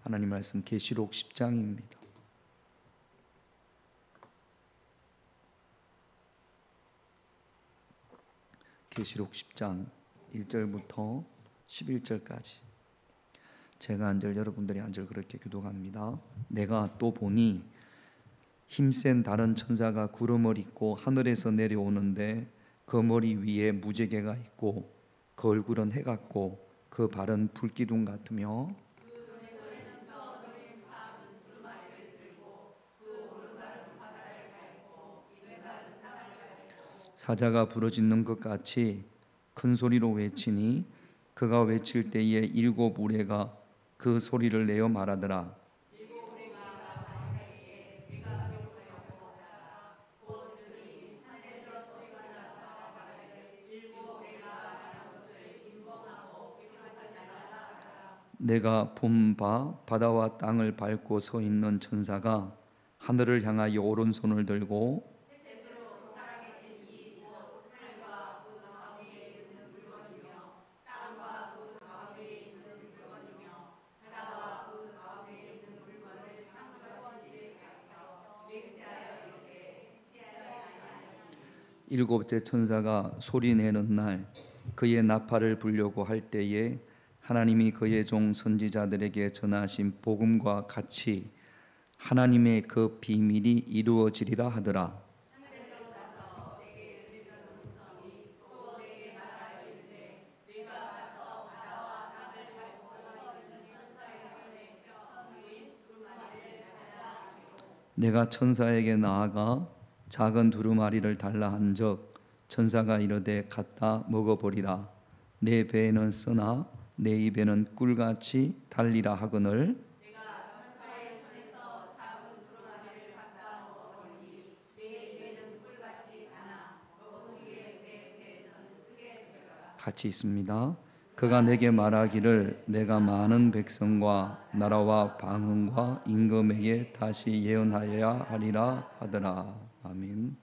하나님 말씀 계시록 10장입니다. 계시록 10장 1절부터 11절까지 제가 한 절 여러분들이 한 절 그렇게 교독합니다. 내가 또 보니 힘센 다른 천사가 구름을 입고 하늘에서 내려오는데 그 머리 위에 무지개가 있고 그 얼굴은 해 같고 그 발은 불기둥 같으며 사자가 부르짖는 것 같이 큰 소리로 외치니 그가 외칠 때에 일곱 우레가 그 소리를 내어 말하더라. 내가 본 바 바다와 땅을 밟고 서 있는 천사가 하늘을 향하여 오른손을 들고 일곱째 천사가 소리내는 날 그의 나팔을 불려고 할 때에 하나님이 그의 종 선지자들에게 전하신 복음과 같이 하나님의 그 비밀이 이루어지리라 하더라. 내가 천사에게 나아가 작은 두루마리를 달라 한즉 천사가 이르되 갖다 먹어버리라. 내 배에는 쓰나 내 입에는 꿀같이 달리라 하거늘 같이 있습니다. 그가 내게 말하기를 내가 많은 백성과 나라와 방언과 임금에게 다시 예언하여야 하리라 하더라. 아멘.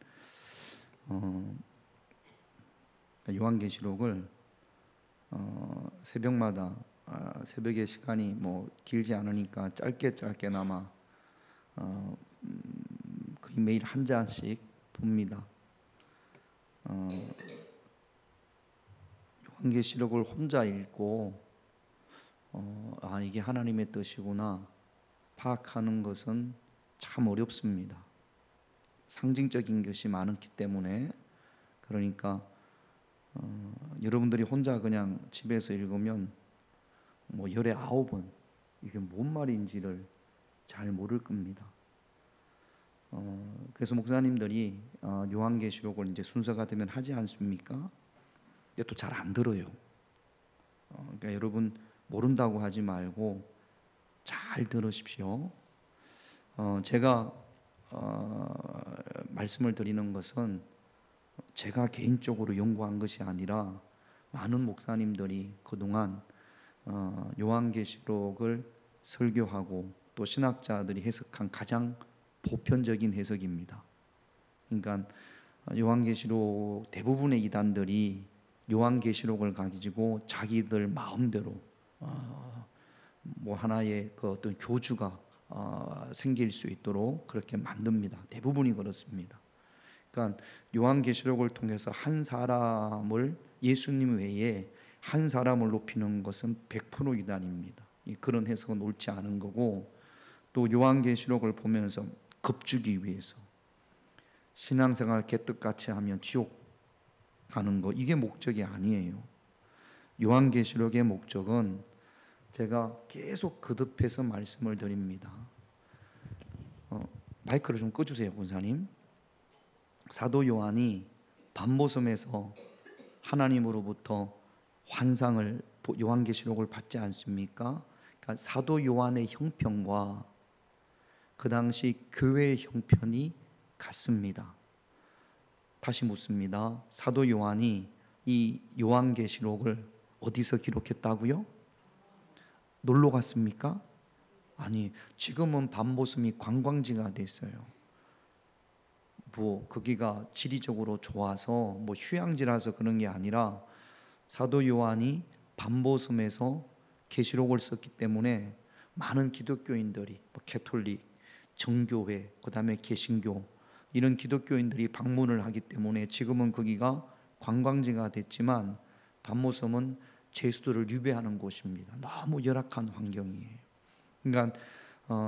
요한계시록을 새벽마다 새벽의 시간이 뭐 길지 않으니까 짧게나마 거의 매일 한 잔씩 봅니다. 요한계시록을 혼자 읽고 이게 하나님의 뜻이구나 파악하는 것은 참 어렵습니다. 상징적인 것이 많기 때문에. 그러니까 여러분들이 혼자 그냥 집에서 읽으면 뭐 열에 9번 이게 뭔 말인지를 잘 모를 겁니다. 그래서 목사님들이 요한계시록을 이제 순서가 되면 하지 않습니까? 근데 또 잘 안 들어요. 그러니까 여러분 모른다고 하지 말고 잘 들으십시오. 제가 말씀을 드리는 것은 제가 개인적으로 연구한 것이 아니라 많은 목사님들이 그동안 요한계시록을 설교하고 또 신학자들이 해석한 가장 보편적인 해석입니다. 그러니까 요한계시록 대부분의 이단들이 요한계시록을 가지고 자기들 마음대로 뭐 하나의 그 어떤 교주가 생길 수 있도록 그렇게 만듭니다. 대부분이 그렇습니다. 그러니까 요한계시록을 통해서 한 사람을 예수님 외에 한 사람을 높이는 것은 100% 이단입니다. 그런 해석은 옳지 않은 거고, 또 요한계시록을 보면서 겁주기 위해서 신앙생활 개떡같이 하면 지옥 가는 거, 이게 목적이 아니에요. 요한계시록의 목적은 제가 계속 거듭해서 말씀을 드립니다. 마이크를 좀 꺼주세요, 권사님. 사도 요한이 밤모섬에서 하나님으로부터 환상을, 요한계시록을 받지 않습니까? 그러니까 사도 요한의 형편과 그 당시 교회의 형편이 같습니다. 다시 묻습니다. 사도 요한이 이 요한계시록을 어디서 기록했다고요? 놀러 갔습니까? 아니, 지금은 밤모섬이 관광지가 됐어요. 뭐 거기가 지리적으로 좋아서 뭐 휴양지라서 그런 게 아니라 사도 요한이 밤모섬에서 계시록을 썼기 때문에 많은 기독교인들이 캐톨릭, 정교회, 그 다음에 개신교 이런 기독교인들이 방문을 하기 때문에 지금은 거기가 관광지가 됐지만 반모섬은 제수들을 유배하는 곳입니다. 너무 열악한 환경이에요. 그러니까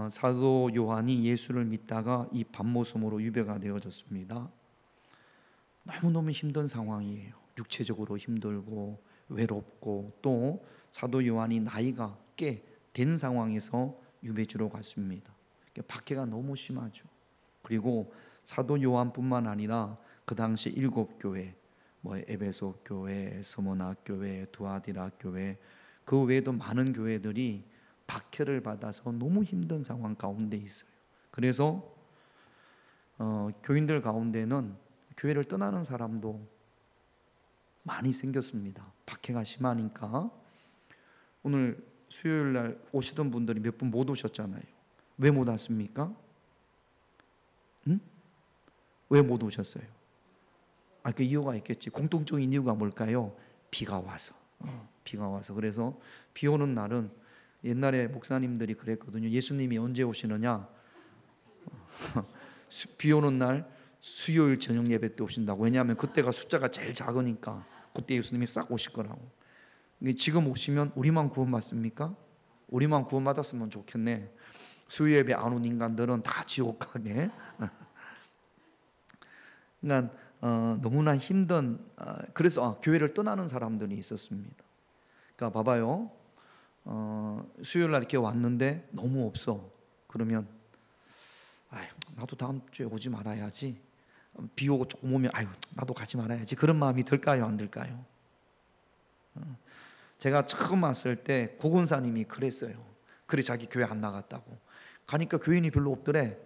사도 요한이 예수를 믿다가 이 반모섬으로 유배가 되어졌습니다. 너무너무 힘든 상황이에요. 육체적으로 힘들고 외롭고, 또 사도 요한이 나이가 꽤 된 상황에서 유배지로 갔습니다. 박해가 너무 심하죠. 그리고 사도 요한뿐만 아니라 그 당시 7교회, 에베소 교회, 스무나 교회, 두아디라 교회, 그 외에도 많은 교회들이 박해를 받아서 너무 힘든 상황 가운데 있어요. 그래서 교인들 가운데는 교회를 떠나는 사람도 많이 생겼습니다. 박해가 심하니까. 오늘 수요일 날 오시던 분들이 몇 분 못 오셨잖아요. 왜 못 왔습니까? 왜 못 오셨어요? 그 이유가 있겠지. 공통적인 이유가 뭘까요? 비가 와서. 비가 와서. 그래서 비 오는 날은, 옛날에 목사님들이 그랬거든요. 예수님이 언제 오시느냐? 비 오는 날 수요일 저녁 예배 때 오신다고. 왜냐하면 그때가 숫자가 제일 작으니까 그때 예수님이 싹 오실 거라고. 지금 오시면 우리만 구원받습니까? 우리만 구원받았으면 좋겠네. 수요 예배 안 온 인간들은 다 지옥 가게. 그러니까 너무나 힘든, 그래서 교회를 떠나는 사람들이 있었습니다. 그러니까 봐봐요. 수요일 날 이렇게 왔는데 너무 없어. 그러면 나도 다음 주에 오지 말아야지. 비 오고 조금 오면 나도 가지 말아야지. 그런 마음이 들까요, 안 들까요? 제가 처음 왔을 때 고건사님이 그랬어요. 그래, 자기 교회 안 나갔다고. 가니까 교인이 별로 없더래.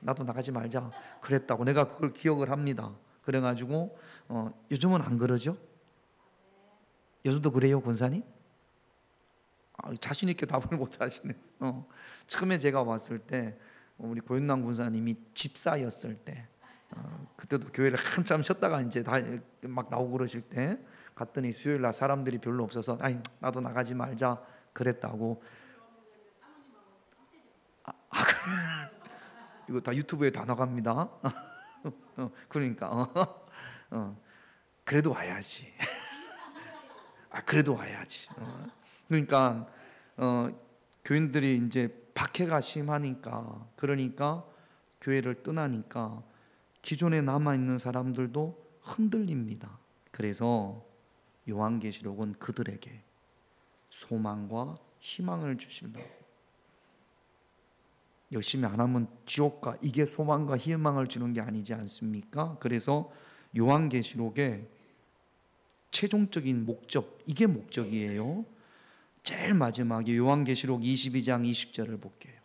나도 나가지 말자 그랬다고. 내가 그걸 기억을 합니다. 그래가지고 요즘은 안 그러죠? 요즘도 그래요, 권사님? 자신 있게 답을 못 하시네. 처음에 제가 왔을 때 우리 고윤남 권사님이 집사였을 때, 그때도 교회를 한참 쉬었다가 이제 다 막 나오고 그러실 때 갔더니 수요일 날 사람들이 별로 없어서 나도 나가지 말자 그랬다고. 이거 다 유튜브에 다 나갑니다. 그러니까 그래도 와야지. 그래도 와야지. 그러니까 교인들이 이제 박해가 심하니까, 그러니까 교회를 떠나니까 기존에 남아있는 사람들도 흔들립니다. 그래서 요한계시록은 그들에게 소망과 희망을 주신다고. 열심히 안 하면 지옥가, 이게 소망과 희망을 주는 게 아니지 않습니까? 그래서 요한계시록의 최종적인 목적, 이게 목적이에요. 제일 마지막에 요한계시록 22장 20절을 볼게요.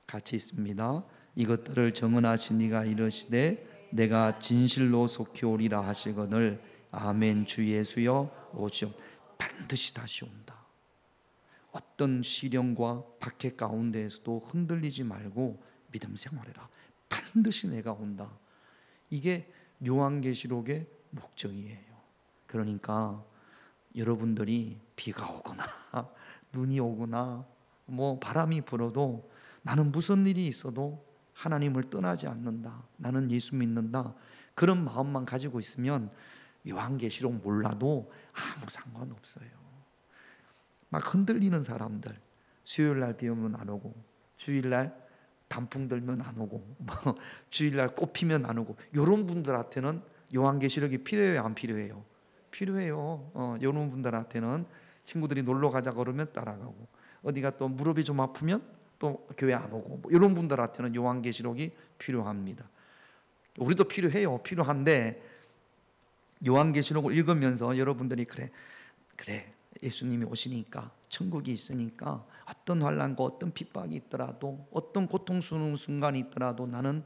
같이 있습니다. 이것들을 정언하신 이가 이르시되 내가 진실로 속히 오리라 하시거늘 아멘. 주 예수여 오시오. 반드시 다시 온다. 어떤 시련과 박해 가운데에서도 흔들리지 말고 믿음 생활해라. 반드시 내가 온다. 이게 요한계시록의 목적이에요. 그러니까 여러분들이 비가 오거나 눈이 오거나 바람이 불어도 나는 무슨 일이 있어도 하나님을 떠나지 않는다. 나는 예수 믿는다. 그런 마음만 가지고 있으면 요한계시록 몰라도 아무 상관없어요. 막 흔들리는 사람들, 수요일날 비 오면 안 오고, 주일날 단풍 들면 안 오고, 주일날 꽃 피면 안 오고, 이런 분들한테는 요한계시록이 필요해요, 안 필요해요? 필요해요. 이런 분들한테는 친구들이 놀러 가자 그러면 따라가고, 어디가 또 무릎이 좀 아프면 또 교회 안 오고, 이런 분들한테는 요한계시록이 필요합니다. 우리도 필요해요. 필요한데 요한계시록을 읽으면서 여러분들이 그래 예수님이 오시니까, 천국이 있으니까 어떤 환난과 어떤 핍박이 있더라도, 어떤 고통스러운 순간이 있더라도 나는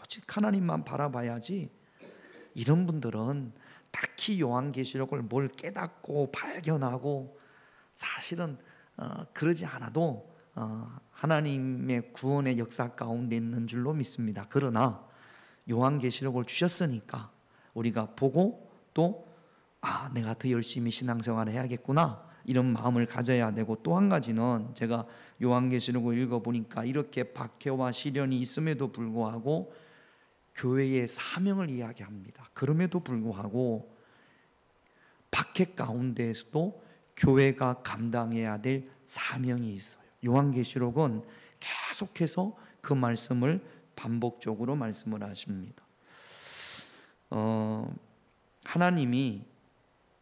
오직 하나님만 바라봐야지. 이런 분들은 딱히 요한계시록을 뭘 깨닫고 발견하고 사실은 그러지 않아도 하나님의 구원의 역사 가운데 있는 줄로 믿습니다. 그러나 요한계시록을 주셨으니까 우리가 보고 또 내가 더 열심히 신앙생활을 해야겠구나, 이런 마음을 가져야 되고, 또 한 가지는 제가 요한계시록을 읽어보니까 이렇게 박해와 시련이 있음에도 불구하고 교회의 사명을 이야기합니다. 그럼에도 불구하고 박해 가운데에서도 교회가 감당해야 될 사명이 있어요. 요한계시록은 계속해서 그 말씀을 반복적으로 말씀을 하십니다. 하나님이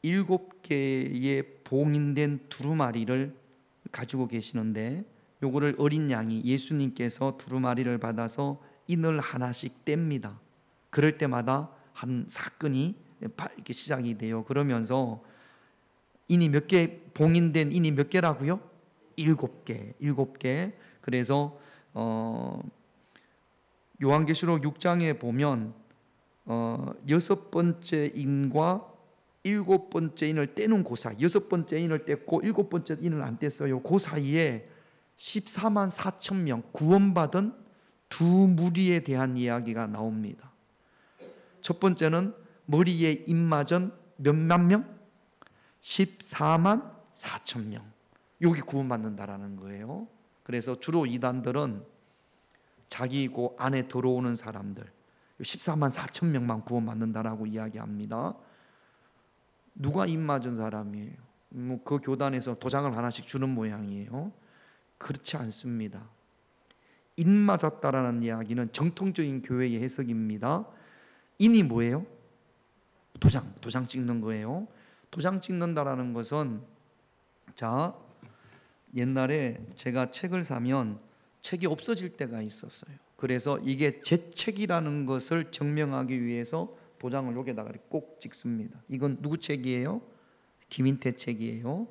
7개의 봉인된 두루마리를 가지고 계시는데, 요거를 어린 양이 예수님께서 두루마리를 받아서 인을 하나씩 뗍니다. 그럴 때마다 한 사건이 이렇게 시작이 돼요. 그러면서 인이 몇 개, 봉인된 인이 몇 개라고요? 7개. 그래서 요한계시록 6장에 보면 6번째 인과 7번째 인을 떼는 그 사이, 6번째 인을 뗐고 7번째 인을 안 뗐어요. 그 사이에 14만 4천 명 구원받은 두 무리에 대한 이야기가 나옵니다. 첫 번째는 머리에 인 맞은 몇만 명? 14만 4천 명. 여기 구원받는다라는 거예요. 그래서 주로 이단들은 자기 그 안에 들어오는 사람들 14만 4천 명만 구원받는다라고 이야기합니다. 누가 인 맞은 사람이에요? 그 교단에서 도장을 하나씩 주는 모양이에요. 그렇지 않습니다. 인 맞았다라는 이야기는 정통적인 교회의 해석입니다. 인이 뭐예요? 도장 찍는 거예요. 도장 찍는다라는 것은, 자, 옛날에 제가 책을 사면 책이 없어질 때가 있었어요. 그래서 이게 제 책이라는 것을 증명하기 위해서 도장을 여기다가 꼭 찍습니다. 이건 누구 책이에요? 김인태 책이에요.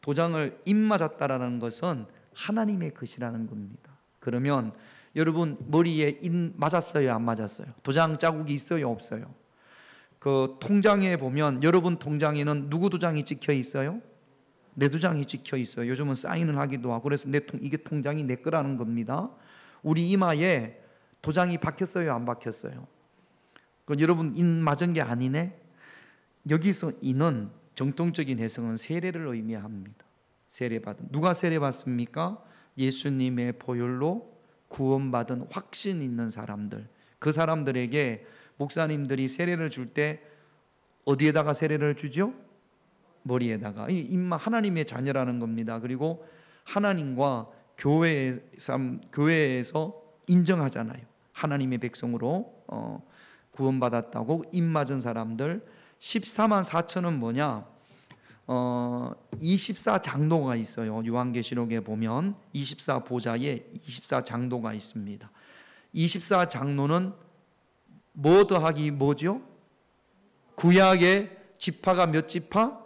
도장을 인 맞았다라는 것은 하나님의 것이라는 겁니다. 그러면 여러분 머리에 인 맞았어요? 안 맞았어요? 도장 자국이 있어요? 없어요? 그 통장에 보면 여러분 통장에는 누구 도장이 찍혀 있어요? 내 도장이 찍혀 있어요. 요즘은 사인을 하기도 하고. 그래서 이게 통장이 내 거라는 겁니다. 우리 이마에 도장이 박혔어요? 안 박혔어요? 그 여러분 인 맞은 게 아니네? 여기서 인은 정통적인 해석은 세례를 의미합니다. 세례받은, 누가 세례받습니까? 예수님의 보혈로 구원받은 확신 있는 사람들, 그 사람들에게 목사님들이 세례를 줄 때 어디에다가 세례를 주죠? 머리에다가. 하나님의 자녀라는 겁니다. 그리고 하나님과 교회에서 인정하잖아요. 하나님의 백성으로 구원받았다고. 인 맞은 사람들 14만 4천은 뭐냐? 24장로가 있어요. 요한계시록에 보면 24보좌에 24장로가 있습니다. 24장로는 뭐 더하기 뭐죠? 구약의 지파가 몇 지파?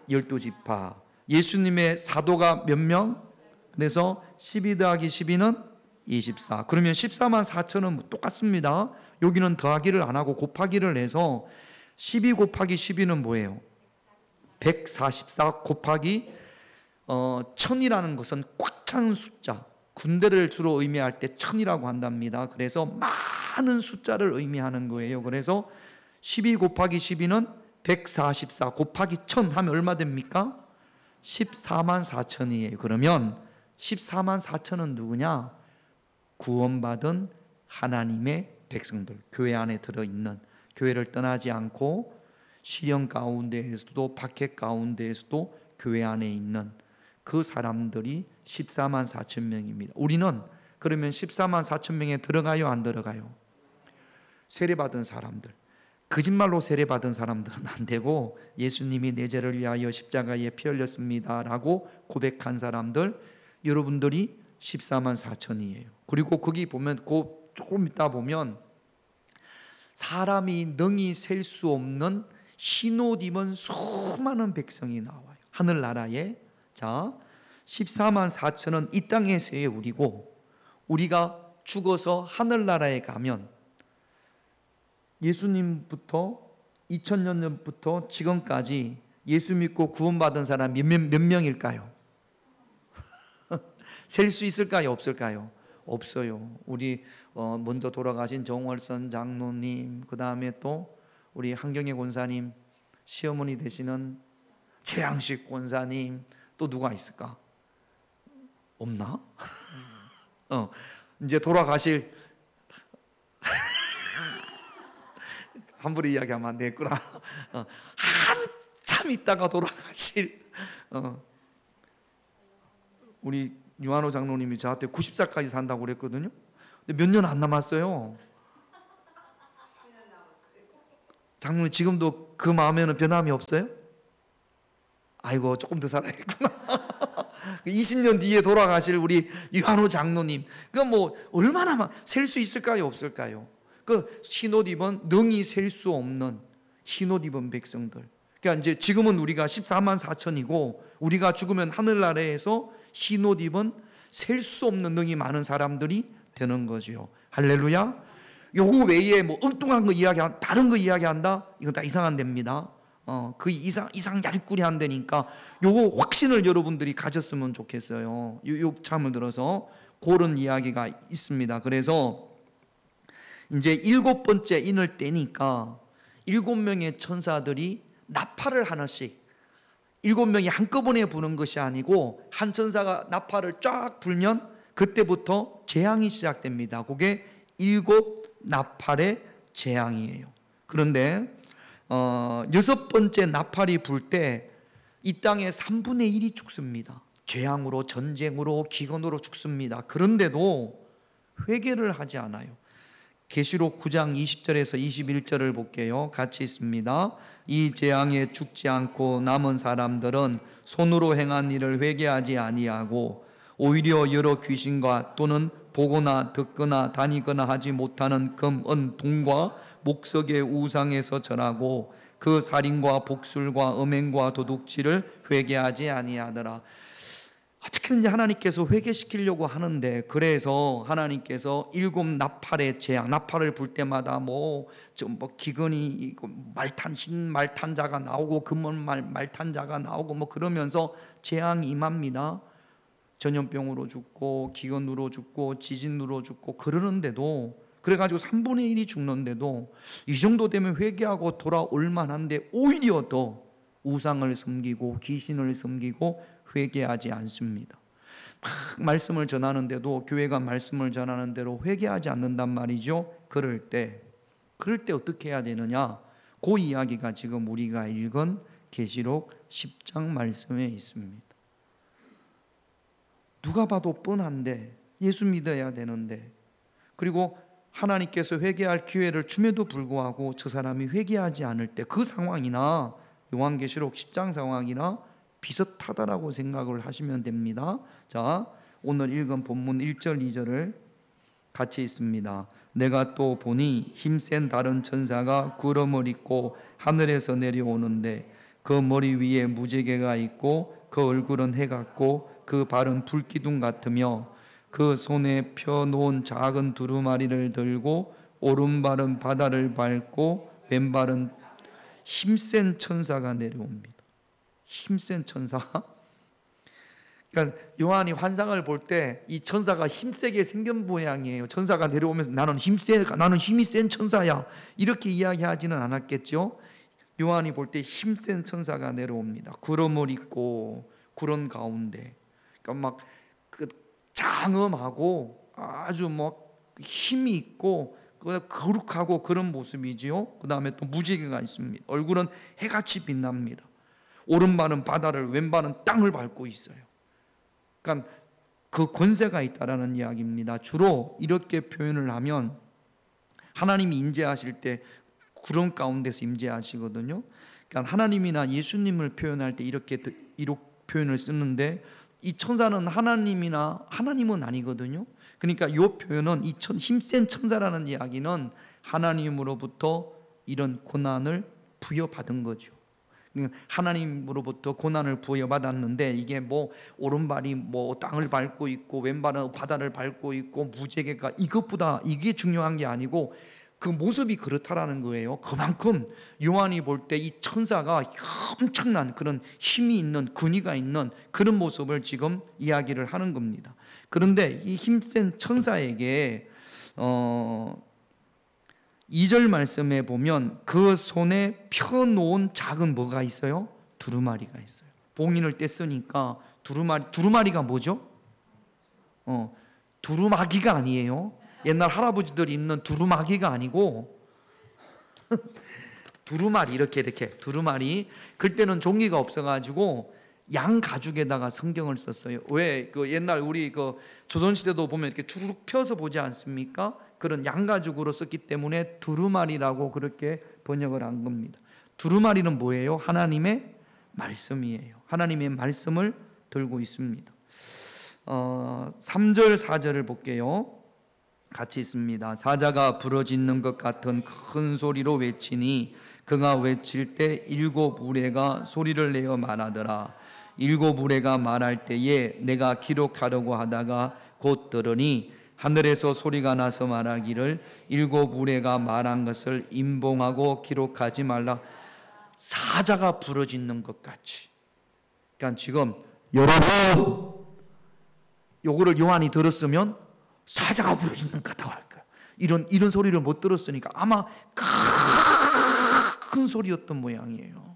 12지파. 예수님의 사도가 몇 명? 그래서 12 더하기 12는 24. 그러면 14만 4천은 똑같습니다. 여기는 더하기를 안 하고 곱하기를 해서 12 곱하기 12는 뭐예요? 144 곱하기 1000이라는 것은 꽉 찬 숫자, 군대를 주로 의미할 때 1000이라고 한답니다. 그래서 많은 숫자를 의미하는 거예요. 그래서 12 곱하기 12는 144 곱하기 1000 하면 얼마 됩니까? 14만 4천이에요. 그러면 14만 4천은 누구냐? 구원받은 하나님의 백성들, 교회 안에 들어있는, 교회를 떠나지 않고 시련 가운데에서도 박해 가운데에서도 교회 안에 있는 그 사람들이 14만 4천 명입니다. 우리는 그러면 14만 4천 명에 들어가요? 안 들어가요? 세례받은 사람들, 거짓말로 세례받은 사람들은 안 되고 예수님이 내 죄를 위하여 십자가에 피 흘렸습니다 라고 고백한 사람들, 여러분들이 14만 4천이에요. 그리고 거기 보면 조금 있다 보면 사람이 능히 셀 수 없는 흰옷 입은 수많은 백성이 나와요. 하늘나라에. 자, 14만 4천은 이 땅에서의 우리고, 우리가 죽어서 하늘나라에 가면 예수님부터 2000년 전부터 지금까지 예수 믿고 구원받은 사람 몇 명일까요? 셀 수 있을까요? 없을까요? 없어요. 우리 먼저 돌아가신 정월선 장로님, 그 다음에 또 우리 한경애 권사님, 시어머니 되시는 최양식 권사님, 또 누가 있을까? 없나? 이제 돌아가실 함부로 이야기하면 안 되겠구나. 한참 있다가 돌아가실 우리 유한호 장로님이 저한테 90살까지 산다고 그랬거든요. 근데 몇 년 안 남았어요. 장로님 지금도 그 마음에는 변함이 없어요? 아이고 조금 더 살아야겠구나. 20년 뒤에 돌아가실 우리 유한호 장로님, 그 뭐 얼마나 셀 수 있을까요, 없을까요? 그 흰옷 입은 능히 셀 수 없는 흰옷 입은 백성들. 그러니까 이제 지금은 우리가 14만 4천이고 우리가 죽으면 하늘나라에서 흰옷 입은 셀 수 없는 능이 많은 사람들이 되는 거죠. 할렐루야. 요거 외에 뭐 엉뚱한 거 다른 거 이야기한다? 이건 다 이상한 데입니다. 그 이상 야리꾸리 한 데니까 요거 확신을 여러분들이 가졌으면 좋겠어요. 요 참을 들어서 그런 이야기가 있습니다. 그래서 이제 7번째 인을 떼니까 7명의 천사들이 나팔을 하나씩, 7명이 한꺼번에 부는 것이 아니고 한 천사가 나팔을 쫙 불면 그때부터 재앙이 시작됩니다. 그게 7 나팔의 재앙이에요. 그런데 6번째 나팔이 불 때 이 땅의 3분의 1이 죽습니다. 재앙으로, 전쟁으로, 기근으로 죽습니다. 그런데도 회개를 하지 않아요. 계시록 9장 20절에서 21절을 볼게요. 같이 있습니다. 이 재앙에 죽지 않고 남은 사람들은 손으로 행한 일을 회개하지 아니하고 오히려 여러 귀신과 또는 보거나 듣거나 다니거나 하지 못하는 금, 은, 동과 목석의 우상에서 절하고 그 살인과 복술과 음행과 도둑질을 회개하지 아니하더라. 어떻게든지 하나님께서 회개시키려고 하는데, 그래서 하나님께서 7 나팔의 재앙, 나팔을 불 때마다 기근이 흰 말탄자가 나오고 금은 말탄자가 나오고 그러면서 재앙이 임합니다. 전염병으로 죽고 기근으로 죽고 지진으로 죽고 그러는데도, 그래가지고 3분의 1이 죽는데도 이 정도 되면 회개하고 돌아올 만한데 오히려 더 우상을 섬기고 귀신을 섬기고 회개하지 않습니다. 막 말씀을 전하는데도, 교회가 말씀을 전하는 대로 회개하지 않는단 말이죠. 그럴 때 어떻게 해야 되느냐? 그 이야기가 지금 우리가 읽은 계시록 10장 말씀에 있습니다. 누가 봐도 뻔한데, 예수 믿어야 되는데, 그리고 하나님께서 회개할 기회를 줌에도 불구하고 저 사람이 회개하지 않을 때 그 상황이나 요한계시록 10장 상황이나 비슷하다라고 생각을 하시면 됩니다. 자, 오늘 읽은 본문 1절 2절을 같이 있습니다. 내가 또 보니 힘센 다른 천사가 구름을 입고 하늘에서 내려오는데 그 머리 위에 무지개가 있고 그 얼굴은 해 같고 그 발은 불기둥 같으며 그 손에 펴놓은 작은 두루마리를 들고 오른발은 바다를 밟고 왼발은 힘센 천사가 내려옵니다. 힘센 천사. 그러니까 요한이 환상을 볼 때 이 천사가 힘세게 생긴 모양이에요. 천사가 내려오면서 나는 힘이 센 천사야, 이렇게 이야기하지는 않았겠죠. 요한이 볼 때 힘센 천사가 내려옵니다. 구름을 입고 구름 가운데, 그러니까 막 장엄하고 아주 힘이 있고 거룩하고 그런 모습이지요. 그 다음에 또 무지개가 있습니다. 얼굴은 해같이 빛납니다. 오른발은 바다를, 왼발은 땅을 밟고 있어요. 그러니까 그 권세가 있다라는 이야기입니다. 주로 이렇게 표현을 하면 하나님이 임재하실 때 구름 가운데서 임재하시거든요. 그러니까 하나님이나 예수님을 표현할 때 이렇게 표현을 쓰는데, 이 천사는 하나님은 아니거든요. 그러니까 이 표현은 힘센 천사라는 이야기는 하나님으로부터 이런 고난을 부여받은 거죠. 하나님으로부터 고난을 부여받았는데, 이게 오른발이 땅을 밟고 있고 왼발은 바다를 밟고 있고 무지개가, 이게 중요한 게 아니고 그 모습이 그렇다라는 거예요. 그만큼 요한이 볼 때 이 천사가 엄청난 그런 힘이 있는, 근위가 있는 그런 모습을 지금 이야기를 하는 겁니다. 그런데 이 힘센 천사에게 2절 말씀에 보면 그 손에 펴놓은 작은 뭐가 있어요? 두루마리가 있어요. 봉인을 뗐으니까 두루마리가 뭐죠? 두루마기가 아니에요. 옛날 할아버지들이 입는 두루마기가 아니고 두루마리, 이렇게 두루마리. 그때는 종이가 없어가지고 양 가죽에다가 성경을 썼어요. 왜? 그 옛날 우리 그 조선시대도 보면 이렇게 주르륵 펴서 보지 않습니까? 그런 양 가죽으로 썼기 때문에 두루마리라고 그렇게 번역을 한 겁니다. 두루마리는 뭐예요? 하나님의 말씀이에요. 하나님의 말씀을 들고 있습니다. 3절 4절을 볼게요. 같이 있습니다. 사자가 부러지는 것 같은 큰 소리로 외치니 그가 외칠 때 일곱 우레가 소리를 내어 말하더라. 일곱 우레가 말할 때에 내가 기록하려고 하다가 곧 들으니 하늘에서 소리가 나서 말하기를 일곱 우레가 말한 것을 임봉하고 기록하지 말라. 사자가 부러지는 것 같이. 그러니까 지금 여러분 요거를 요한이 들었으면 사자가 부러지는 것 같다고 할 거야. 이런 소리를 못 들었으니까 아마 큰 소리였던 모양이에요.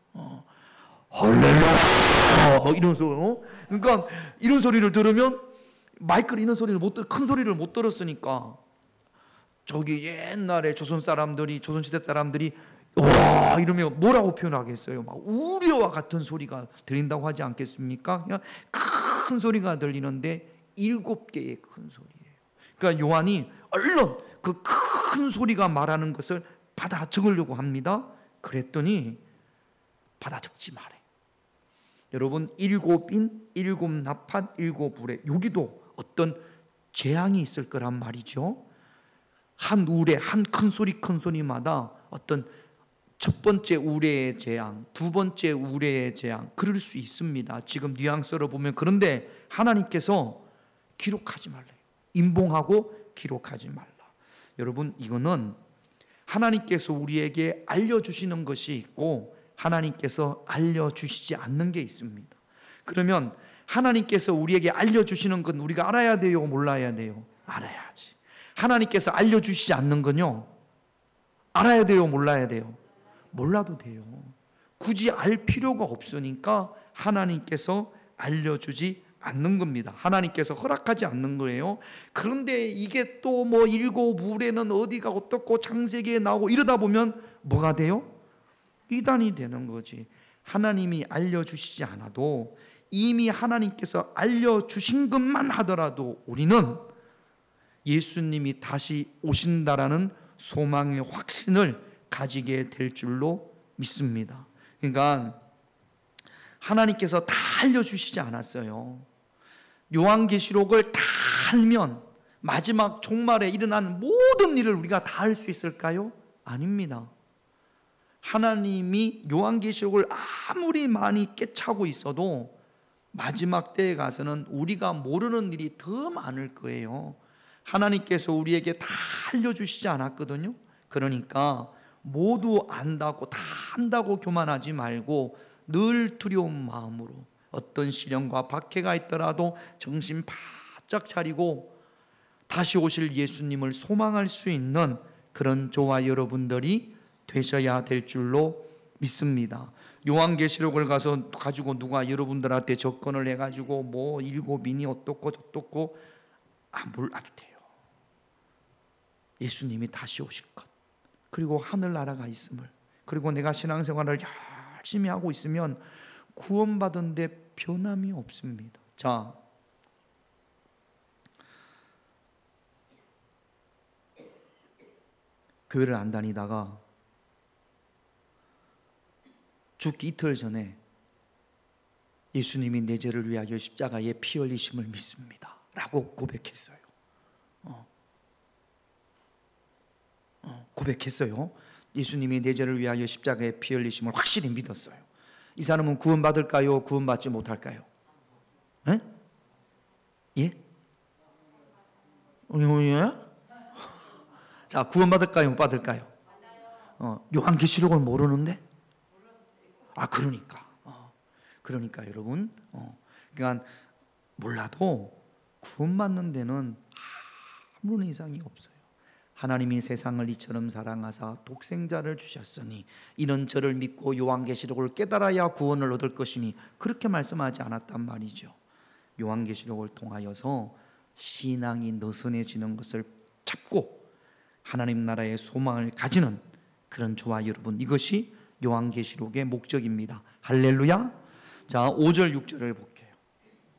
할렐루야 이런 소리. 그러니까 이런 소리를 들으면 마이크를 이런 소리를 큰 소리를 못 들었으니까 저기 옛날에 조선시대 사람들이 와 이러면 뭐라고 표현하겠어요? 막 우리와 같은 소리가 들린다고 하지 않겠습니까? 그냥 큰 소리가 들리는데 7개의 큰 소리예요. 그러니까 요한이 얼른 그 큰 소리가 말하는 것을 받아 적으려고 합니다. 그랬더니 받아 적지 말아요. 여러분, 7인, 7나팔, 7우레, 여기도 어떤 재앙이 있을 거란 말이죠. 한 우레, 한 큰 소리마다 어떤 첫 번째 우레의 재앙, 두 번째 우레의 재앙, 그럴 수 있습니다. 지금 뉘앙스로 보면. 그런데 하나님께서 기록하지 말래요. 임봉하고 기록하지 말라. 여러분, 이거는 하나님께서 우리에게 알려주시는 것이 있고 하나님께서 알려주시지 않는 게 있습니다. 그러면 하나님께서 우리에게 알려주시는 건 우리가 알아야 돼요? 몰라야 돼요? 알아야지. 하나님께서 알려주시지 않는 건요, 알아야 돼요? 몰라야 돼요? 몰라도 돼요. 굳이 알 필요가 없으니까 하나님께서 알려주지 않는 겁니다. 하나님께서 허락하지 않는 거예요. 그런데 이게 또 뭐 7우레는 어디가 어떻고 창세기에 나오고 이러다 보면 뭐가 돼요? 이단이 되는 거지. 하나님이 알려주시지 않아도 이미 하나님께서 알려주신 것만 하더라도 우리는 예수님이 다시 오신다라는 소망의 확신을 가지게 될 줄로 믿습니다. 그러니까 하나님께서 다 알려주시지 않았어요. 요한계시록을 다 알면 마지막 종말에 일어나는 모든 일을 우리가 다 알 수 있을까요? 아닙니다. 하나님이 요한계시록을 아무리 많이 깨차고 있어도 마지막 때에 가서는 우리가 모르는 일이 더 많을 거예요. 하나님께서 우리에게 다 알려주시지 않았거든요. 그러니까 모두 안다고, 다 안다고 교만하지 말고 늘 두려운 마음으로 어떤 시련과 박해가 있더라도 정신 바짝 차리고 다시 오실 예수님을 소망할 수 있는 그런 저와 여러분들이 되셔야 될 줄로 믿습니다. 요한계시록을 가지고 누가 여러분들한테 접근을 해가지고 뭐 7인이 어떻고 저떻고 몰라도 돼요. 예수님이 다시 오실 것, 그리고 하늘나라가 있음을, 그리고 내가 신앙생활을 열심히 하고 있으면 구원받은 데 변함이 없습니다. 자, 교회를 안 다니다가 죽기 이틀 전에 예수님이 내 죄를 위하여 십자가에 피 흘리심을 믿습니다 라고 고백했어요. 고백했어요. 예수님이 내 죄를 위하여 십자가에 피 흘리심을 확실히 믿었어요. 이 사람은 구원받을까요? 구원받지 못할까요? 예? 예? 자, 구원받을까요? 못 받을까요? 요한계시록을 모르는데? 그러니까 여러분, 그러니까 몰라도 구원받는 데는 아무런 이상이 없어요. 하나님이 세상을 이처럼 사랑하사 독생자를 주셨으니 이는 저를 믿고 요한계시록을 깨달아야 구원을 얻을 것이니 그렇게 말씀하지 않았단 말이죠. 요한계시록을 통하여서 신앙이 느슨해지는 것을 잡고 하나님 나라의 소망을 가지는 그런 저와 여러분, 이것이 요한계시록의 목적입니다. 할렐루야. 자, 5절 6절을 볼게요.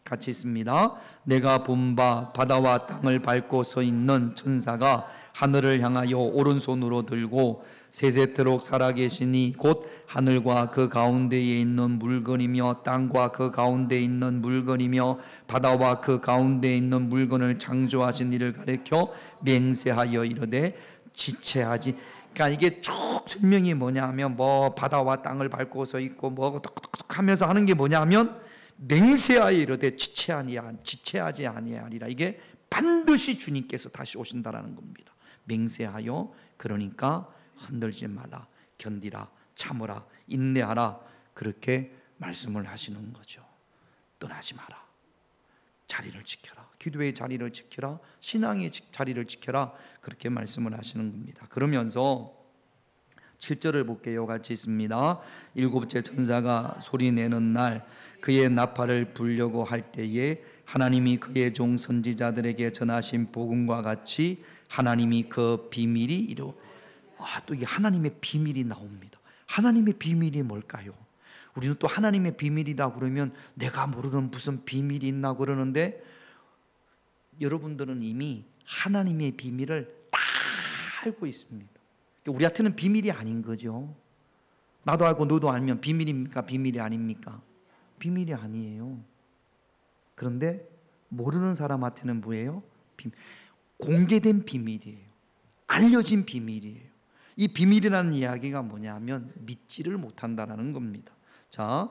같이 있습니다. 내가 본 바 바다와 땅을 밟고 서 있는 천사가 하늘을 향하여 오른손으로 들고 세세토록 살아계시니 곧 하늘과 그 가운데에 있는 물건이며 땅과 그 가운데에 있는 물건이며 바다와 그 가운데에 있는 물건을 창조하신 이를 가리켜 맹세하여 이르되 지체하지. 그러니까 이게 쭉 설명이 뭐냐면 뭐 바다와 땅을 밟고 서 있고 뭐 톡톡톡 하면서 하는 게 뭐냐면 맹세하여 이르되 지체하지 아니하리라. 이게 반드시 주님께서 다시 오신다라는 겁니다. 맹세하여, 그러니까 흔들지 마라, 견디라, 참으라, 인내하라, 그렇게 말씀을 하시는 거죠. 떠나지 마라, 자리를 지켜라, 기도의 자리를 지켜라, 신앙의 자리를 지켜라, 그렇게 말씀을 하시는 겁니다. 그러면서 7절을 볼게요. 같이 있습니다. 일곱째 천사가 소리내는 날 그의 나팔을 불려고 할 때에 하나님이 그의 종 선지자들에게 전하신 복음과 같이 하나님이 그 비밀이 이루. 또 이게 하나님의 비밀이 나옵니다. 하나님의 비밀이 뭘까요? 우리는 또 하나님의 비밀이라고 그러면 내가 모르는 무슨 비밀이 있나 그러는데, 여러분들은 이미 하나님의 비밀을 다 알고 있습니다. 우리한테는 비밀이 아닌 거죠. 나도 알고 너도 알면 비밀입니까? 비밀이 아닙니까? 비밀이 아니에요. 그런데 모르는 사람한테는 뭐예요? 공개된 비밀이에요. 알려진 비밀이에요. 이 비밀이라는 이야기가 뭐냐면 믿지를 못한다라는 겁니다. 자,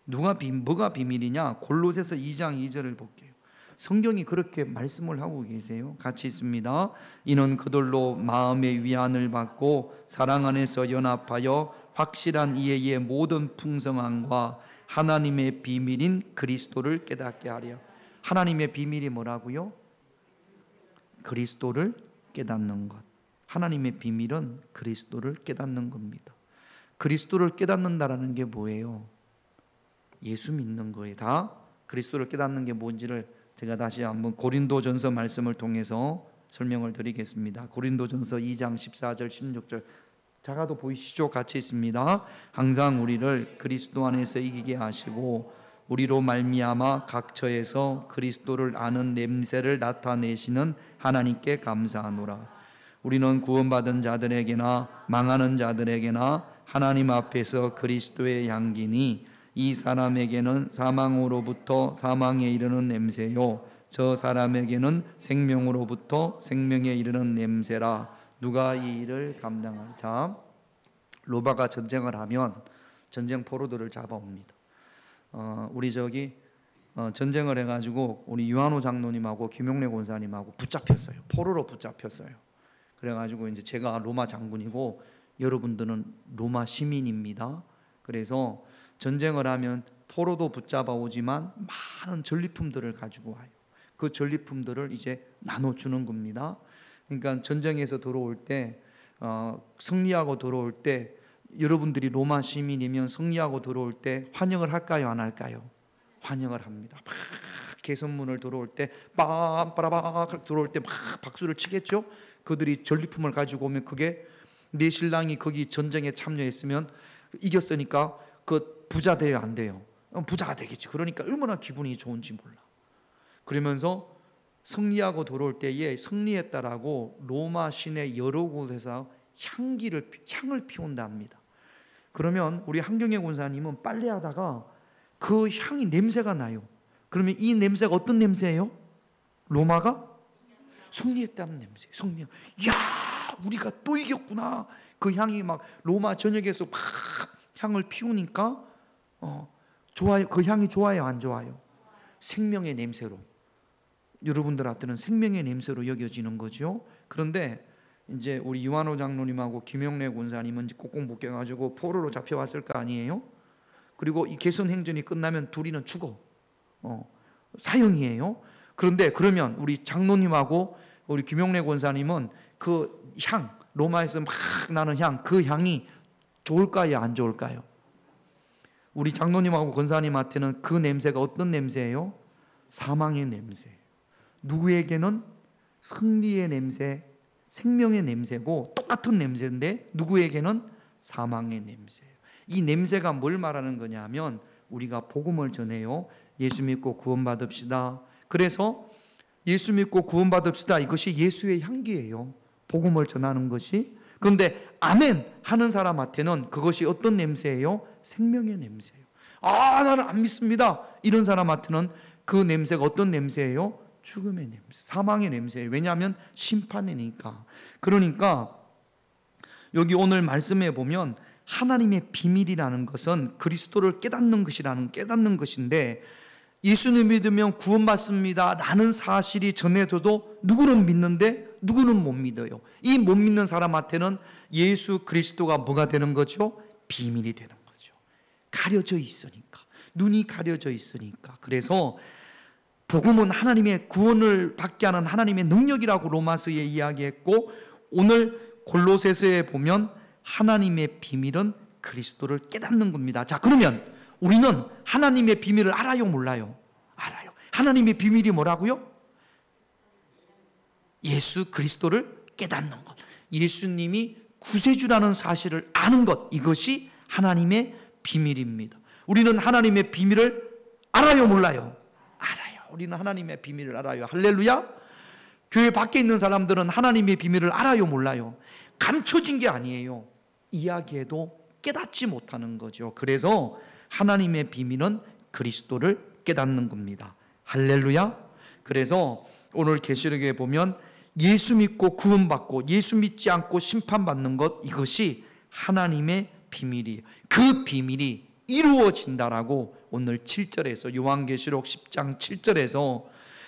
뭐가 비밀이냐? 골로새서 2장 2절을 볼게요. 성경이 그렇게 말씀을 하고 계세요. 같이 있습니다. 이는 그들로 마음의 위안을 받고 사랑 안에서 연합하여 확실한 이해의 모든 풍성함과 하나님의 비밀인 그리스도를 깨닫게 하려. 하나님의 비밀이 뭐라고요? 그리스도를 깨닫는 것. 하나님의 비밀은 그리스도를 깨닫는 겁니다. 그리스도를 깨닫는다라는 게 뭐예요? 예수 믿는 거예요. 다 그리스도를 깨닫는 게 뭔지를 제가 다시 한번 고린도전서 말씀을 통해서 설명을 드리겠습니다. 고린도전서 2장 14절 16절 작아도 보이시죠? 같이 있습니다. 항상 우리를 그리스도 안에서 이기게 하시고 우리로 말미암아 각 처에서 그리스도를 아는 냄새를 나타내시는 하나님께 감사하노라. 우리는 구원받은 자들에게나 망하는 자들에게나 하나님 앞에서 그리스도의 향기니 이 사람에게는 사망으로부터 사망에 이르는 냄새요 저 사람에게는 생명으로부터 생명에 이르는 냄새라. 누가 이 일을 감당하리? 자, 로마가 전쟁을 하면 전쟁 포로들을 잡아옵니다. 우리 전쟁을 해가지고 우리 유한호 장로님하고 김용래 권사님하고 붙잡혔어요. 포로로 붙잡혔어요. 그래가지고 이제 제가 로마 장군이고 여러분들은 로마 시민입니다. 그래서 전쟁을 하면 포로도 붙잡아 오지만 많은 전리품들을 가지고 와요. 그 전리품들을 이제 나눠주는 겁니다. 그러니까 전쟁에서 들어올 때 승리하고 들어올 때 여러분들이 로마 시민이면 승리하고 들어올 때 환영을 할까요? 안 할까요? 환영을 합니다. 막 개선문을 들어올 때 빰빠라박 들어올 때 막 박수를 치겠죠. 그들이 전리품을 가지고 오면 그게 내 신랑이 거기 전쟁에 참여했으면 이겼으니까 그 부자 돼요? 안 돼요? 부자가 되겠지. 그러니까 얼마나 기분이 좋은지 몰라. 그러면서 승리하고 돌아올 때에 승리했다라고 로마 시내 여러 곳에서 향을 피운다 합니다. 그러면 우리 한경애 권사님은 빨래하다가 그 향이 냄새가 나요. 그러면 이 냄새가 어떤 냄새예요? 로마가 승리했다는 냄새. 승리. 야, 우리가 또 이겼구나. 그 향이 막 로마 전역에서 막 향을 피우니까 좋아요. 그 향이 좋아요, 안 좋아요? 생명의 냄새로. 여러분들한테는 생명의 냄새로 여겨지는 거죠. 그런데 이제 우리 유한호 장로님하고 김용래 권사님은 꼭꼭 묶여가지고 포로로 잡혀왔을 거 아니에요? 그리고 이 개선 행전이 끝나면 둘이는 죽어. 사형이에요. 그런데 그러면 우리 장로님하고 우리 김용래 권사님은 그 향, 로마에서 막 나는 향, 그 향이 좋을까요, 안 좋을까요? 우리 장로님하고 권사님한테는 그 냄새가 어떤 냄새예요? 사망의 냄새예요. 누구에게는 승리의 냄새, 생명의 냄새고 똑같은 냄새인데 누구에게는 사망의 냄새예요. 이 냄새가 뭘 말하는 거냐면 우리가 복음을 전해요. 예수 믿고 구원받읍시다. 그래서 예수 믿고 구원받읍시다. 이것이 예수의 향기예요. 복음을 전하는 것이. 그런데 아멘 하는 사람한테는 그것이 어떤 냄새예요? 생명의 냄새예요. 아, 나는 안 믿습니다. 이런 사람한테는 그 냄새가 어떤 냄새예요? 죽음의 냄새, 사망의 냄새예요. 왜냐하면 심판이니까. 그러니까 여기 오늘 말씀에 보면 하나님의 비밀이라는 것은 그리스도를 깨닫는 것인데, 예수님 믿으면 구원받습니다 라는 사실이 전해져도 누구는 믿는데 누구는 못 믿어요. 이 못 믿는 사람한테는 예수 그리스도가 뭐가 되는 거죠? 비밀이 되는 거죠. 가려져 있으니까, 눈이 가려져 있으니까. 그래서 복음은 하나님의 구원을 받게 하는 하나님의 능력이라고 로마서에 이야기했고, 오늘 골로새서에 보면 하나님의 비밀은 그리스도를 깨닫는 겁니다. 자, 그러면 우리는 하나님의 비밀을 알아요, 몰라요? 알아요. 하나님의 비밀이 뭐라고요? 예수 그리스도를 깨닫는 것, 예수님이 구세주라는 사실을 아는 것, 이것이 하나님의 비밀입니다. 우리는 하나님의 비밀을 알아요, 몰라요? 알아요. 우리는 하나님의 비밀을 알아요. 할렐루야. 교회 밖에 있는 사람들은 하나님의 비밀을 알아요, 몰라요? 감춰진 게 아니에요. 이야기해도 깨닫지 못하는 거죠. 그래서 하나님의 비밀은 그리스도를 깨닫는 겁니다. 할렐루야. 그래서 오늘 계시록에 보면 예수 믿고 구원받고 예수 믿지 않고 심판받는 것, 이것이 하나님의 비밀이에요. 그 비밀이 이루어진다라고 오늘 7절에서, 요한계시록 10장 7절에서,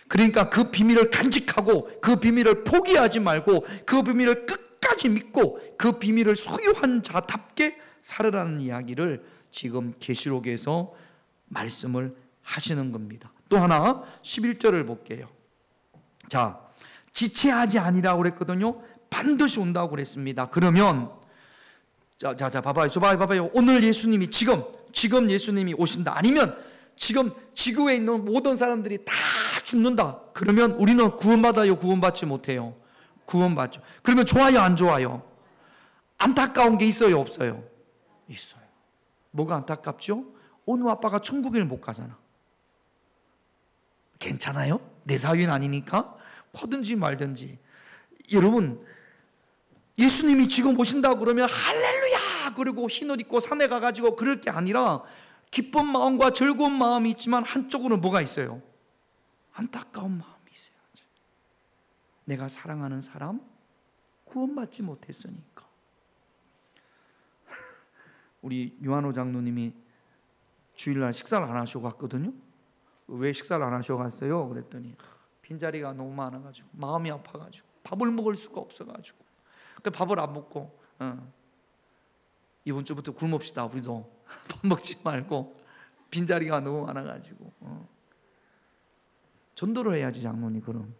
그러니까 그 비밀을 간직하고 그 비밀을 포기하지 말고 그 비밀을 끝까지 믿고 그 비밀을 소유한 자답게 살으라는 이야기를 지금 계시록에서 말씀을 하시는 겁니다. 또 하나 11절을 볼게요. 자, 지체하지 아니라고 그랬거든요. 반드시 온다고 그랬습니다. 그러면 자, 봐봐요. 오늘 예수님이 지금 예수님이 오신다. 아니면 지금 지구에 있는 모든 사람들이 다 죽는다. 그러면 우리는 구원받아요, 구원받지 못해요? 구원받죠. 그러면 좋아요, 안 좋아요? 안타까운 게 있어요, 없어요? 있어요. 뭐가 안타깝죠? 어느 아빠가 천국에 못 가잖아. 괜찮아요? 내 사위는 아니니까 하든지 말든지. 여러분, 예수님이 지금 오신다고 그러면 할렐루야 그리고 흰옷 입고 산에 가가지고 그럴 게 아니라 기쁜 마음과 즐거운 마음이 있지만 한쪽으로는 뭐가 있어요? 안타까운 마음이 있어야지. 내가 사랑하는 사람 구원받지 못했으니까. 우리 유한호 장로님이 주일날 식사를 안 하시고 갔거든요. 왜 식사를 안 하시고 갔어요? 그랬더니 빈자리가 너무 많아가지고 마음이 아파가지고 밥을 먹을 수가 없어가지고 밥을 안 먹고 이번 주부터 굶읍시다. 우리도 밥 먹지 말고 빈자리가 너무 많아가지고 전도를 해야지 장로님. 그럼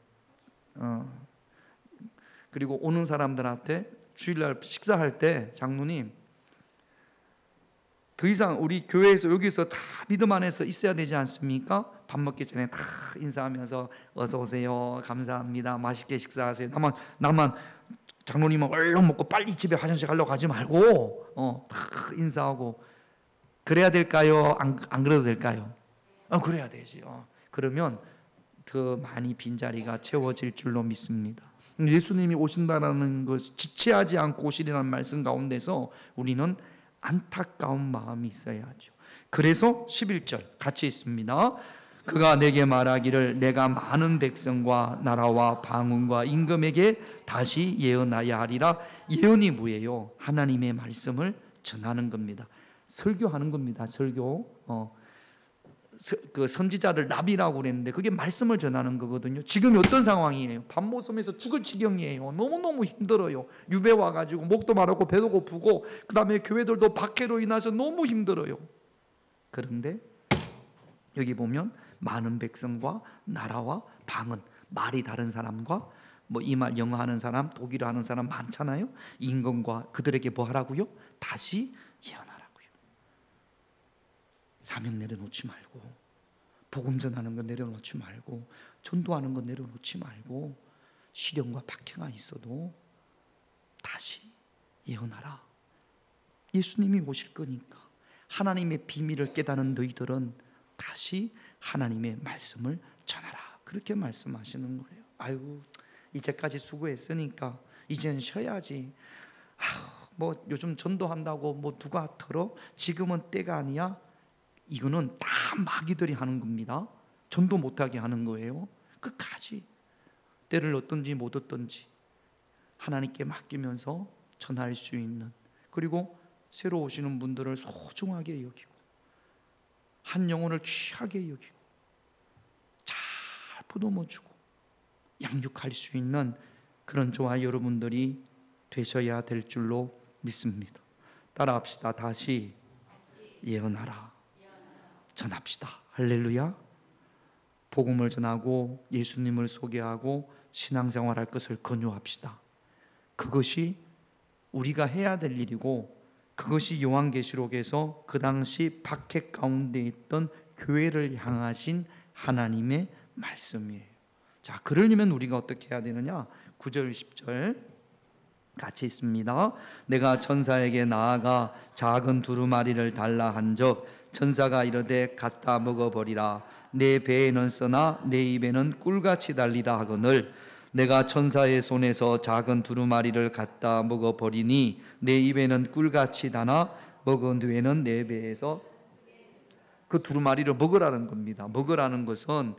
그리고 오는 사람들한테 주일날 식사할 때 장로님 더 이상 우리 교회에서 여기서 다 믿음 안에서 있어야 되지 않습니까? 밥 먹기 전에 다 인사하면서 어서 오세요, 감사합니다, 맛있게 식사하세요. 나만 장로님은 얼른 먹고 빨리 집에 화장실 가려고 하지 말고 다 인사하고 그래야 될까요? 안 그래도 될까요? 그래야 되지. 그러면 더 많이 빈자리가 채워질 줄로 믿습니다. 예수님이 오신다라는 것, 지체하지 않고 오시리라는 말씀 가운데서 우리는 안타까운 마음이 있어야죠. 그래서 11절 같이 있습니다. 그가 내게 말하기를 내가 많은 백성과 나라와 방언과 임금에게 다시 예언하야 하리라. 예언이 뭐예요? 하나님의 말씀을 전하는 겁니다. 설교하는 겁니다. 설교. 그 선지자를 나비라고 그랬는데 그게 말씀을 전하는 거거든요. 지금 어떤 상황이에요? 밤모섬에서 죽을 지경이에요. 너무너무 힘들어요. 유배 와가지고 목도 마르고 배도 고프고 그 다음에 교회들도 박해로 인해서 너무 힘들어요. 그런데 여기 보면 많은 백성과 나라와 방언, 말이 다른 사람과 뭐 이 말 영어 하는 사람, 독일어 하는 사람 많잖아요. 임금과 그들에게 뭐 하라고요? 다시 예언하라고요. 사명 내려놓지 말고, 복음 전하는 거 내려놓지 말고, 전도하는 거 내려놓지 말고, 시련과 박해가 있어도 다시 예언하라. 예수님이 오실 거니까 하나님의 비밀을 깨닫는 너희들은 다시 하나님의 말씀을 전하라. 그렇게 말씀하시는 거예요. 아이고, 이제까지 수고했으니까 이제는 쉬어야지. 뭐 요즘 전도한다고 뭐 누가 들어? 지금은 때가 아니야. 이거는 다 마귀들이 하는 겁니다. 전도 못하게 하는 거예요. 끝까지 때를 얻든지 못 얻든지 하나님께 맡기면서 전할 수 있는, 그리고 새로 오시는 분들을 소중하게 여기고 한 영혼을 귀하게 여기고 잘 보듬어주고 양육할 수 있는 그런 저와 여러분들이 되셔야 될 줄로 믿습니다. 따라합시다. 다시 예언하라. 전합시다. 할렐루야. 복음을 전하고 예수님을 소개하고 신앙생활할 것을 권유합시다. 그것이 우리가 해야 될 일이고, 그것이 요한계시록에서 그 당시 박해 가운데 있던 교회를 향하신 하나님의 말씀이에요. 자, 그러려면 우리가 어떻게 해야 되느냐? 9절 10절 같이 있습니다. 내가 천사에게 나아가 작은 두루마리를 달라 한적 천사가 이르되 갖다 먹어버리라. 내 배에는 써나 내 입에는 꿀같이 달리라 하거늘 내가 천사의 손에서 작은 두루마리를 갖다 먹어버리니 내 입에는 꿀같이 다나 먹은 뒤에는 내 배에서, 그 두루마리를 먹으라는 겁니다. 먹으라는 것은,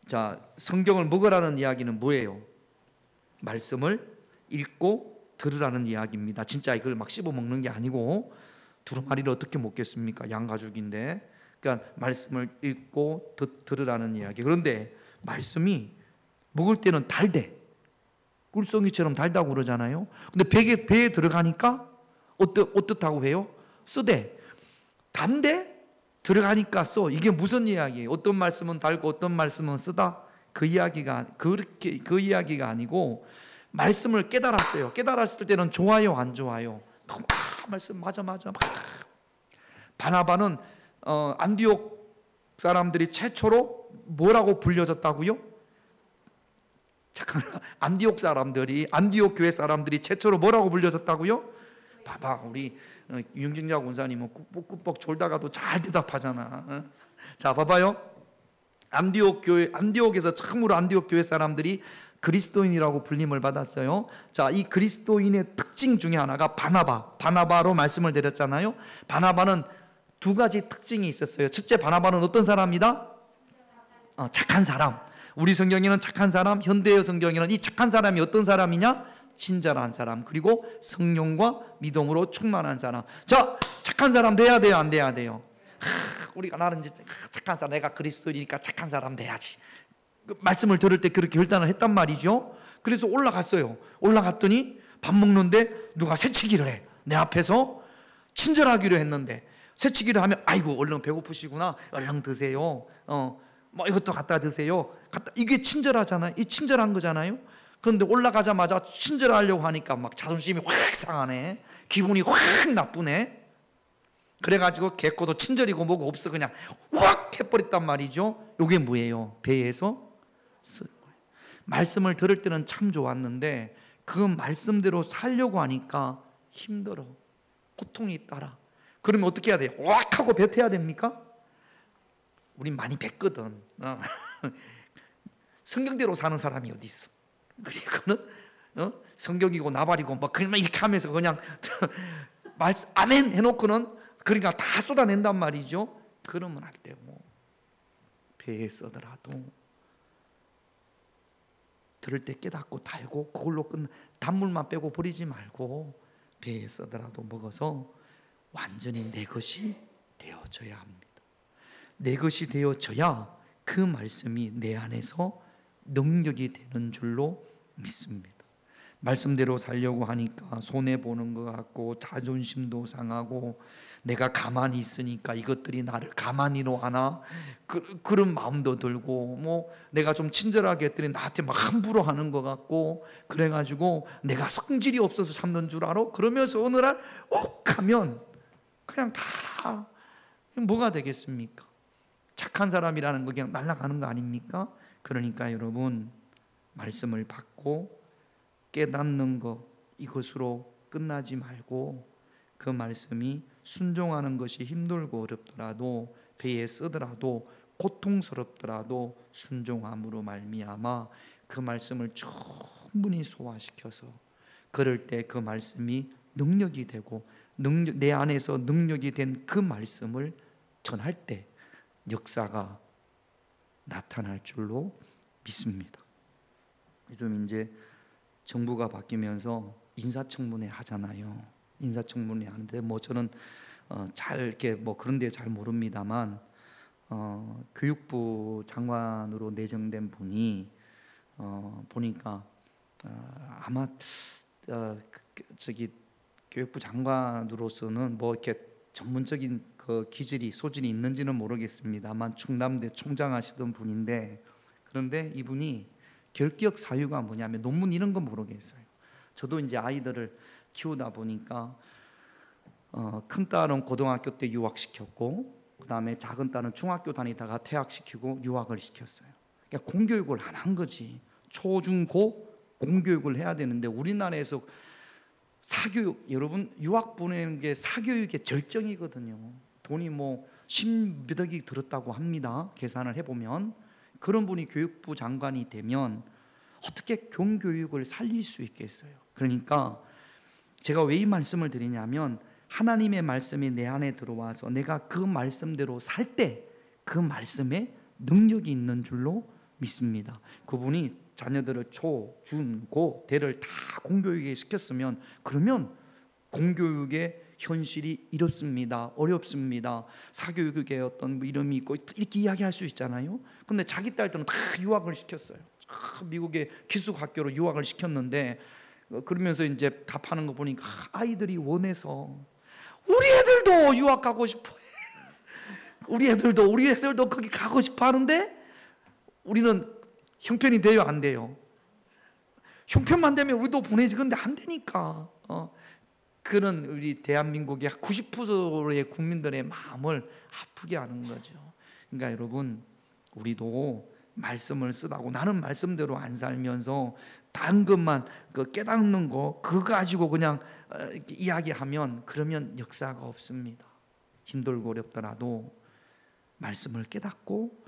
자, 성경을 먹으라는 이야기는 뭐예요? 말씀을 읽고 들으라는 이야기입니다. 진짜 이걸 막 씹어 먹는 게 아니고, 두루마리를 어떻게 먹겠습니까? 양가죽인데. 그러니까 말씀을 읽고 들으라는 이야기. 그런데 말씀이 먹을 때는 달대. 꿀송이처럼 달다고 그러잖아요. 근데 배에 들어가니까 어떻다고 해요? 쓰대. 단데 들어가니까 써. 이게 무슨 이야기예요? 어떤 말씀은 달고 어떤 말씀은 쓰다. 그 이야기가 아니고, 말씀을 깨달았어요. 깨달았을 때는 좋아요, 안 좋아요? 말씀 맞아. 바나바는 안디옥 사람들이 최초로 뭐라고 불려졌다고요? 잠깐만, 안디옥 교회 사람들이 최초로 뭐라고 불려졌다고요? 봐봐, 우리 윤경자 권사님은 꾹꾹 졸다가도 잘 대답하잖아. 자, 봐봐요. 안디옥에서 처음으로 안디옥 교회 사람들이 그리스도인이라고 불림을 받았어요. 자, 이 그리스도인의 특징 중에 하나가 바나바로 말씀을 드렸잖아요. 바나바는 두 가지 특징이 있었어요. 첫째, 바나바는 어떤 사람이다? 착한 사람. 우리 성경에는 착한 사람, 현대의 성경에는 이 착한 사람이 어떤 사람이냐? 친절한 사람, 그리고 성령과 믿음으로 충만한 사람. 자, 착한 사람 돼야 돼요, 안 돼야 돼요? 우리가 나는 이제 착한 사람, 내가 그리스도인이니까 착한 사람 돼야지. 말씀을 들을 때 그렇게 결단을 했단 말이죠. 그래서 올라갔어요. 올라갔더니 밥 먹는데 누가 새치기를 해. 내 앞에서 친절하기로 했는데 새치기를 하면, 아이고 얼른 배고프시구나, 얼른 드세요. 뭐 이것도 갖다 드세요. 이게 친절하잖아요. 이 친절한 거잖아요. 그런데 올라가자마자 친절하려고 하니까 막 자존심이 확 상하네. 기분이 확 나쁘네. 그래가지고 개코도 친절이고 뭐고 없어 그냥 확 해버렸단 말이죠. 이게 뭐예요? 배에서 쓴 거예요. 말씀을 들을 때는 참 좋았는데 그 말씀대로 살려고 하니까 힘들어. 고통이 따라. 그러면 어떻게 해야 돼요? 확 하고 뱉어야 됩니까? 우린 많이 뱉거든. 성경대로 사는 사람이 어디 있어? 그리고는 성경이고 나발이고 막 그냥 이렇게 하면서 그냥 말씀 아멘 해놓고는 그러니까 다 쏟아낸단 말이죠. 그러면 안 되고, 배에 써더라도 들을 때 깨닫고 달고 그걸로 단물만 빼고 버리지 말고 배에 써더라도 먹어서 완전히 내 것이 되어져야 합니다. 내 것이 되어져야 그 말씀이 내 안에서 능력이 되는 줄로 믿습니다. 말씀대로 살려고 하니까 손해보는 것 같고 자존심도 상하고 내가 가만히 있으니까 이것들이 나를 가만히로 하나 그런 마음도 들고 뭐 내가 좀 친절하게 했더니 나한테 막 함부로 하는 것 같고 그래가지고 내가 성질이 없어서 참는 줄 알아? 그러면서 어느 날 하면 그냥 다 뭐가 되겠습니까? 착한 사람이라는 거 그냥 날아가는 거 아닙니까? 그러니까 여러분 말씀을 받고 깨닫는 것 이것으로 끝나지 말고 그 말씀이 순종하는 것이 힘들고 어렵더라도 배에 쓰더라도 고통스럽더라도 순종함으로 말미암아 그 말씀을 충분히 소화시켜서 그럴 때 그 말씀이 능력이 되고 내 안에서 능력이 된 그 말씀을 전할 때 역사가 나타날 줄로 믿습니다. 요즘 이제 정부가 바뀌면서 인사청문회 하잖아요. 인사청문회 하는데 뭐 저는 잘 이렇게 뭐 그런 데 잘 모릅니다만 교육부 장관으로 내정된 분이 보니까 아마 저기 교육부 장관으로서는 뭐 이렇게 전문적인 그 기질이 소질이 있는지는 모르겠습니다만 충남대 총장 하시던 분인데 그런데 이분이 결격 사유가 뭐냐면 논문 이런 건 모르겠어요. 저도 이제 아이들을 키우다 보니까 큰 딸은 고등학교 때 유학시켰고 그 다음에 작은 딸은 중학교 다니다가 퇴학시키고 유학을 시켰어요. 그러니까 공교육을 안 한 거지. 초, 중, 고 공교육을 해야 되는데 우리나라에서 사교육, 여러분 유학 보내는 게 사교육의 절정이거든요. 돈이 뭐 10몇 억이 들었다고 합니다. 계산을 해보면. 그런 분이 교육부 장관이 되면 어떻게 공교육을 살릴 수 있겠어요? 그러니까 제가 왜 이 말씀을 드리냐면 하나님의 말씀이 내 안에 들어와서 내가 그 말씀대로 살 때 그 말씀에 능력이 있는 줄로 믿습니다. 그분이 자녀들을 초, 중, 고, 대를 다 공교육에 시켰으면 그러면 공교육의 현실이 이렇습니다. 어렵습니다. 사교육의 어떤 이름이 있고 이렇게 이야기할 수 있잖아요. 근데 자기 딸들은 다 유학을 시켰어요. 미국의 기숙학교로 유학을 시켰는데 그러면서 이제 답하는 거 보니까 아이들이 원해서 우리 애들도 유학 가고 싶어 해. 우리 애들도 거기 가고 싶어 하는데 우리는 형편이 돼요, 안 돼요? 형편만 되면 우리도 보내지. 근데 안 되니까 그런 우리 대한민국의 90%의 국민들의 마음을 아프게 하는 거죠. 그러니까 여러분 우리도 말씀을 쓰다고 나는 말씀대로 안 살면서 다른 것만 그 깨닫는 거 그거 가지고 그냥 이야기하면 그러면 역사가 없습니다. 힘들고 어렵더라도 말씀을 깨닫고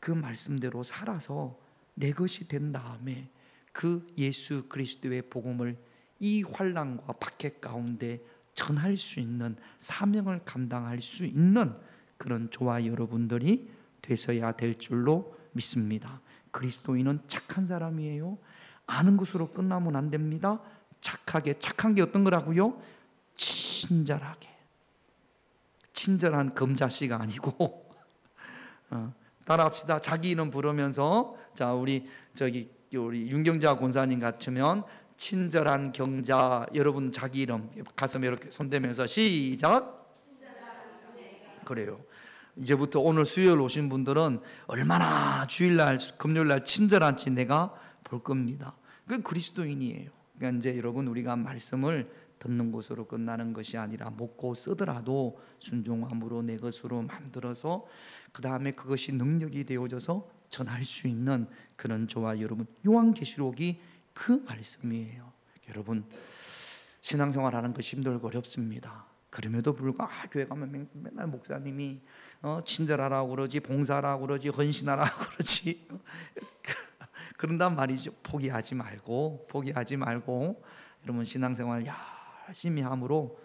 그 말씀대로 살아서 내 것이 된 다음에 그 예수 그리스도의 복음을 이 환난과 박해 가운데 전할 수 있는 사명을 감당할 수 있는 그런 저와 여러분들이 되셔야 될 줄로 믿습니다. 그리스도인은 착한 사람이에요. 아는 것으로 끝나면 안 됩니다. 착한 게 어떤 거라고요? 친절하게. 친절한 검자씨가 아니고 따라합시다. 자기 이름 부르면서 자 우리 윤경자 권사님 같으면 친절한 경자. 여러분 자기 이름 가슴에 이렇게 손대면서 시작. 그래요. 이제부터 오늘 수요일 오신 분들은 얼마나 주일날 금요일날 친절한지 내가 볼 겁니다. 그건 그리스도인이에요. 그러니까 이제 여러분 우리가 말씀을 듣는 것으로 끝나는 것이 아니라 먹고 쓰더라도 순종함으로 내 것으로 만들어서 그 다음에 그것이 능력이 되어져서 전할 수 있는 그런 저와 여러분 요한계시록이 그 말씀이에요. 여러분 신앙생활하는 것이 힘들고 어렵습니다. 그럼에도 불구하고 교회 가면 맨날 목사님이 친절하라고 그러지 봉사하라고 그러지 헌신하라고 그러지 그런단 말이죠. 포기하지 말고 여러분 신앙생활 열심히 함으로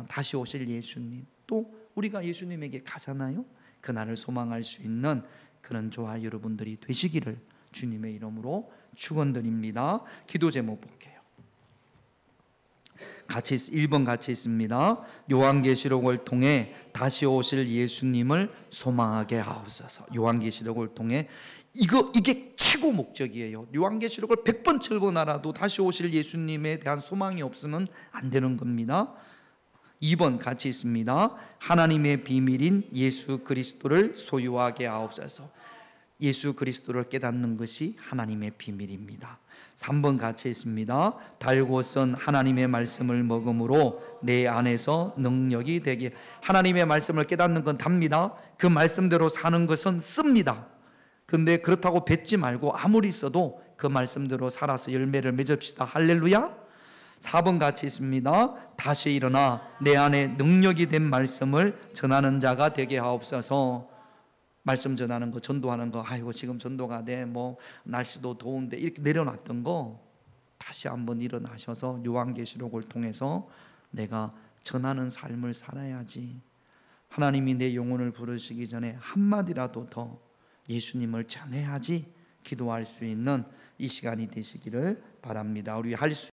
다시 오실 예수님 또 우리가 예수님에게 가잖아요. 그날을 소망할 수 있는 그런 저와 여러분들이 되시기를 주님의 이름으로 축원드립니다. 기도 제목 볼게요. 같이 1번 같이 있습니다. 요한계시록을 통해 다시 오실 예수님을 소망하게 하옵소서. 요한계시록을 통해 이게 최고 목적이에요. 요한계시록을 100번 철번하라도 다시 오실 예수님에 대한 소망이 없으면 안 되는 겁니다. 2번 같이 있습니다. 하나님의 비밀인 예수 그리스도를 소유하게 하옵소서. 예수 그리스도를 깨닫는 것이 하나님의 비밀입니다. 3번 같이 있습니다. 달고 쓴 하나님의 말씀을 먹음으로 내 안에서 능력이 되게. 하나님의 말씀을 깨닫는 건 답니다. 그 말씀대로 사는 것은 씁니다. 근데 그렇다고 뱉지 말고 아무리 써도 그 말씀대로 살아서 열매를 맺읍시다. 할렐루야. 4번 같이 있습니다. 다시 일어나 내 안에 능력이 된 말씀을 전하는 자가 되게 하옵소서. 말씀 전하는 거, 전도하는 거, 아이고 지금 전도가 돼, 뭐 날씨도 더운데 이렇게 내려놨던 거 다시 한번 일어나셔서 요한계시록을 통해서 내가 전하는 삶을 살아야지. 하나님이 내 영혼을 부르시기 전에 한마디라도 더 예수님을 전해야지 기도할 수 있는 이 시간이 되시기를 바랍니다. 우리 할 수